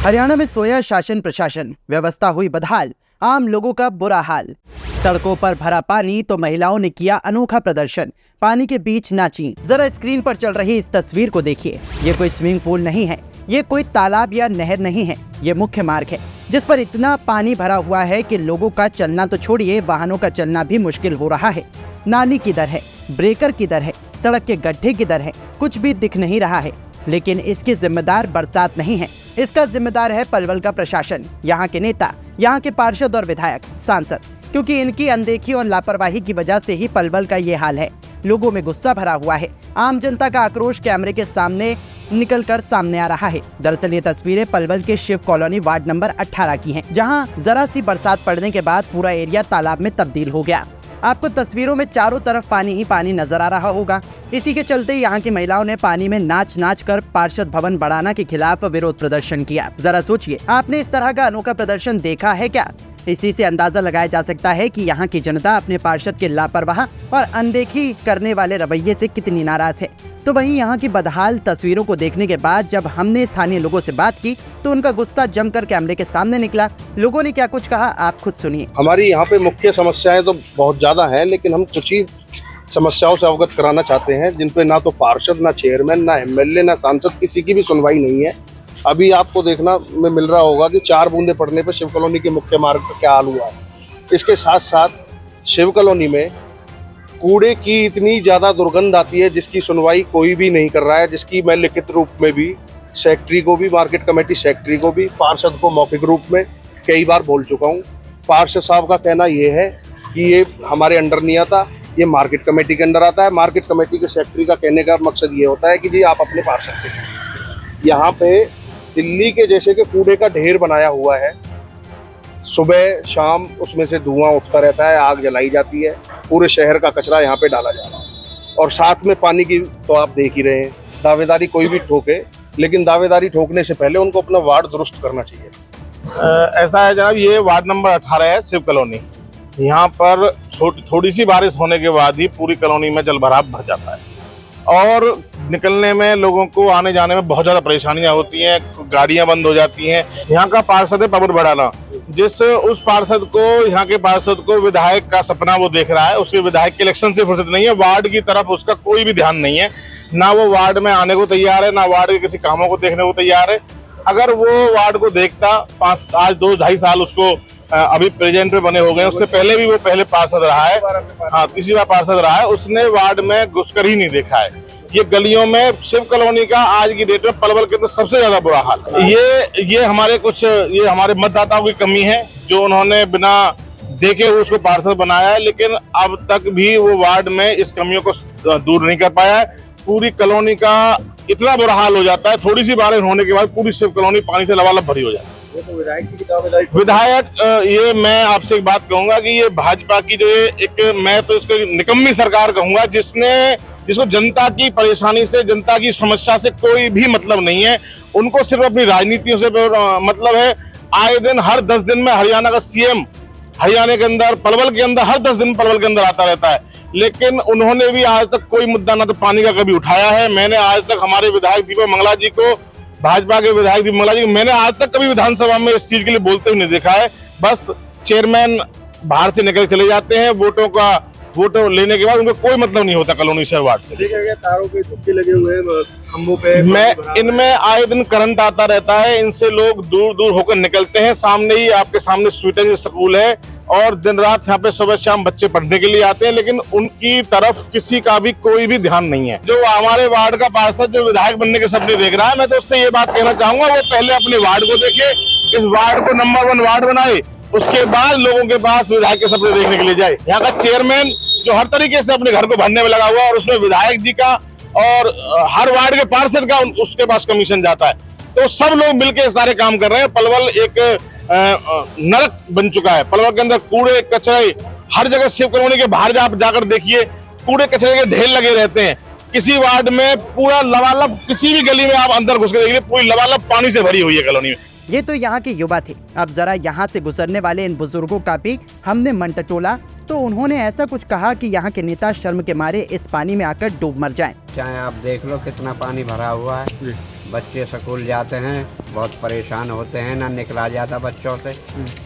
हरियाणा में सोया शासन प्रशासन, व्यवस्था हुई बदहाल, आम लोगों का बुरा हाल। सड़कों पर भरा पानी तो महिलाओं ने किया अनोखा प्रदर्शन, पानी के बीच नाची। जरा स्क्रीन पर चल रही इस तस्वीर को देखिए। ये कोई स्विमिंग पूल नहीं है, ये कोई तालाब या नहर नहीं है, ये मुख्य मार्ग है जिस पर इतना पानी भरा हुआ है कि लोगों का चलना तो छोड़िए, वाहनों का चलना भी मुश्किल हो रहा है। नाली किधर है, ब्रेकर किधर है, सड़क के गड्ढे किधर है, कुछ भी दिख नहीं रहा है। लेकिन इसकी जिम्मेदार बरसात नहीं है, इसका जिम्मेदार है पलवल का प्रशासन, यहाँ के नेता, यहाँ के पार्षद और विधायक, सांसद। क्योंकि इनकी अनदेखी और लापरवाही की वजह से ही पलवल का ये हाल है। लोगों में गुस्सा भरा हुआ है, आम जनता का आक्रोश कैमरे के सामने निकलकर सामने आ रहा है। दरअसल ये तस्वीरें पलवल के शिव कॉलोनी वार्ड नंबर 18 की हैं, जहां जरा सी बरसात पड़ने के बाद पूरा एरिया तालाब में तब्दील हो गया। आपको तस्वीरों में चारों तरफ पानी ही पानी नजर आ रहा होगा। इसी के चलते यहाँ की महिलाओं ने पानी में नाच नाच कर पार्षद भवन बढ़ाना के खिलाफ विरोध प्रदर्शन किया। जरा सोचिए, आपने इस तरह का अनोखा प्रदर्शन देखा है क्या? इसी से अंदाजा लगाया जा सकता है कि यहाँ की जनता अपने पार्षद के लापरवाह और अनदेखी करने वाले रवैये से कितनी नाराज है। तो वहीं यहाँ की बदहाल तस्वीरों को देखने के बाद जब हमने स्थानीय लोगों से बात की तो उनका गुस्सा जमकर कैमरे के सामने निकला। लोगों ने क्या कुछ कहा, आप खुद सुनिए। हमारी यहाँ पे मुख्य समस्याएं तो बहुत ज्यादा हैं, लेकिन हम कुछ ही समस्याओं से अवगत कराना चाहते हैं जिन पे ना तो पार्षद, ना चेयरमैन, ना एमएलए, ना सांसद, किसी की भी सुनवाई नहीं है। अभी आपको देखना में मिल रहा होगा कि 4 बूंदे पड़ने पर शिव कॉलोनी के मुख्य मार्ग पर क्या हाल हुआ है। इसके साथ साथ शिव कॉलोनी में कूड़े की इतनी ज्यादा दुर्गंध आती है जिसकी सुनवाई कोई भी नहीं कर रहा है, जिसकी मैं लिखित रूप में भी सेक्रेटरी को भी, मार्केट कमेटी सेक्रेटरी को भी, पार्षद को मौखिक रूप में कई बार बोल चुका हूँ। पार्षद साहब का कहना ये है कि ये हमारे अंडर नहीं आता, ये मार्केट कमेटी के अंडर आता है। मार्केट कमेटी के सेक्रेटरी का कहने का मकसद ये होता है कि जी आप अपने पार्षद से। यहाँ पे दिल्ली के जैसे कि कूड़े का ढेर बनाया हुआ है, सुबह शाम उसमें से धुआं उठता रहता है, आग जलाई जाती है, पूरे शहर का कचरा यहाँ पे डाला जा रहा है। और साथ में पानी की तो आप देख ही रहे हैं। दावेदारी कोई भी ठोके, लेकिन दावेदारी ठोकने से पहले उनको अपना वार्ड दुरुस्त करना चाहिए। ऐसा है जनाब, ये वार्ड नंबर 18 है, शिव कॉलोनी। यहाँ पर थोड़ी सी बारिश होने के बाद ही पूरी कॉलोनी में जलभराव भर जाता है और निकलने में, लोगों को आने जाने में बहुत ज्यादा परेशानियां होती हैं, गाड़ियां बंद हो जाती हैं। यहाँ का पार्षद है पवन बढ़ाना, जिस उस पार्षद को, यहाँ के पार्षद को विधायक का सपना वो देख रहा है। उसके विधायक के इलेक्शन से फुर्सत नहीं है, वार्ड की तरफ उसका कोई भी ध्यान नहीं है। ना वो वार्ड में आने को तैयार है, ना वार्ड के किसी कामों को देखने को तैयार है। अगर वो वार्ड को देखता, आज 2-2.5 साल उसको अभी प्रेजेंट में बने हो गए, उससे पहले भी वो पहले पार्षद रहा है, हाँ तीसरी बार पार्षद रहा है, उसने वार्ड में घुसकर ही नहीं देखा है। ये गलियों में शिव कॉलोनी का आज की डेट में पलवल के अंदर सबसे ज्यादा बुरा हाल। ये हमारे मतदाताओं की कमी है जो उन्होंने बिना देखे हुए उसको पार्षद बनाया है, लेकिन अब तक भी वो वार्ड में इस कमियों को दूर नहीं कर पाया है। पूरी कॉलोनी का इतना बुरा हाल हो जाता है, थोड़ी सी बारिश होने के बाद पूरी शिव कॉलोनी पानी से लबालब भरी हो जाती है। विधायक ये मैं आपसे एक बात कहूंगा कि ये भाजपा की जो एक, मैं तो इसको निकम्मी सरकार कहूंगा, जिसको जनता की परेशानी से, जनता की समस्या से कोई भी मतलब नहीं है। उनको सिर्फ अपनी राजनीतियों से मतलब है। आए दिन हर 10 दिन में हरियाणा का सीएम हरियाणा के अंदर, पलवल के अंदर, हर 10 दिन पलवल के अंदर आता रहता है, लेकिन उन्होंने भी आज तक कोई मुद्दा ना तो पानी का कभी उठाया है। मैंने आज तक हमारे विधायक दीपक मंगला जी को, भाजपा के विधायक दीपक मंगला जी को, मैंने आज तक कभी विधानसभा में इस चीज के लिए बोलते हुए नहीं देखा है। बस चेयरमैन बाहर से निकल चले जाते हैं, वोट लेने के बाद उनको कोई मतलब नहीं होता कॉलोनी से, वार्ड से। तारों पे धक्के लगे हुए हैं, खंभों पे, इनमें आए दिन करंट आता रहता है, इनसे लोग दूर दूर होकर निकलते हैं। सामने ही आपके सामने स्वीटन स्कूल है और दिन रात यहाँ पे सुबह शाम बच्चे पढ़ने के लिए आते हैं, लेकिन उनकी तरफ किसी का भी कोई भी ध्यान नहीं है। जो हमारे वार्ड का पार्षद जो विधायक बनने के सपने देख रहा है, मैं तो उससे ये बात कहना चाहूंगा, वो पहले अपने वार्ड को देखे, इस वार्ड को नंबर 1 वार्ड बनाए, उसके बाद लोगों के पास विधायक के सपने देखने के लिए जाए। यहाँ का चेयरमैन जो हर तरीके से अपने घर को भरने में लगा हुआ है और उसमें विधायक जी का और हर वार्ड के पार्षद का उसके पास कमीशन जाता है, तो सब लोग मिलकर सारे काम कर रहे हैं। पलवल एक नरक बन चुका है। पलवल के अंदर कूड़े कचरे हर जगह, शिव कॉलोनी के बाहर जाकर देखिए, कूड़े कचरे के ढेर लगे रहते हैं। किसी वार्ड में पूरा लबालब, किसी भी गली में आप अंदर घुस के देखिए, पूरी लबालब पानी से भरी हुई है कॉलोनी में। ये तो यहाँ के युवा थे। अब जरा यहाँ से गुजरने वाले इन बुजुर्गों का भी हमने मन टटोला तो उन्होंने ऐसा कुछ कहा कि यहाँ के नेता शर्म के मारे इस पानी में आकर डूब मर जाएं। चाहे आप देख लो कितना पानी भरा हुआ है, बच्चे स्कूल जाते हैं, बहुत परेशान होते हैं, ना निकला जाता बच्चों से,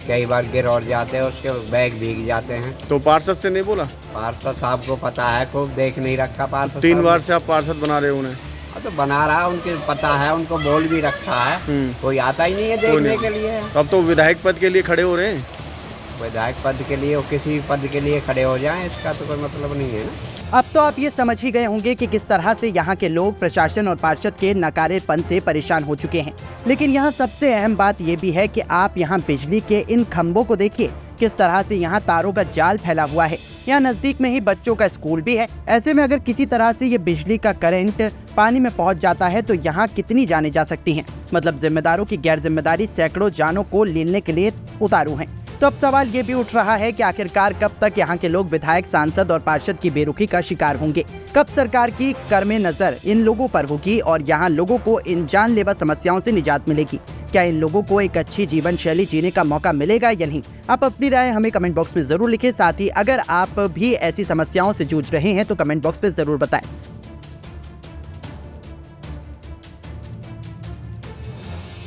कई बार गिर और जाते हैं, उसके बैग भीग जाते हैं। तो पार्षद से नहीं बोला? पार्षद साहब को पता है, खूब देख नहीं रखा पार्षद 3 साहब बार ने। से आप पार्षद बना रहे हो उन्हें। हाँ, तो बना रहा, उनके पता है, उनको बोल भी रखा है, कोई आता ही नहीं है कोई देखने नहीं। के लिए। अब तो विधायक पद के लिए खड़े हो रहे हैं। विधायक पद के लिए और किसी भी पद के लिए खड़े हो जाएं, इसका तो कोई मतलब नहीं है ना। अब तो आप ये समझ ही गए होंगे कि किस तरह से यहाँ के लोग प्रशासन और पार्षद के नकारेपन से परेशान हो चुके हैं। लेकिन यहाँ सबसे अहम बात ये भी है कि आप यहाँ बिजली के इन खंभों को देखिए, किस तरह से यहाँ तारों का जाल फैला हुआ है। यहाँ नजदीक में ही बच्चों का स्कूल भी है। ऐसे में अगर किसी तरह से ये बिजली का करंट पानी में पहुंच जाता है तो यहाँ कितनी जानें जा सकती हैं। मतलब जिम्मेदारों की गैर जिम्मेदारी सैकड़ों जानों को लेने के लिए उतारू है। तो अब सवाल ये भी उठ रहा है कि आखिरकार कब तक यहाँ के लोग विधायक, सांसद और पार्षद की बेरुखी का शिकार होंगे। कब सरकार की कर्मे नजर इन लोगों पर होगी और यहाँ लोगों को इन जानलेवा समस्याओं से निजात मिलेगी। क्या इन लोगों को एक अच्छी जीवन शैली जीने का मौका मिलेगा या नहीं? आप अपनी राय हमें कमेंट बॉक्स में जरूर लिखें। साथ ही अगर आप भी ऐसी समस्याओं से जूझ रहे हैं तो कमेंट बॉक्स में जरूर बताएं।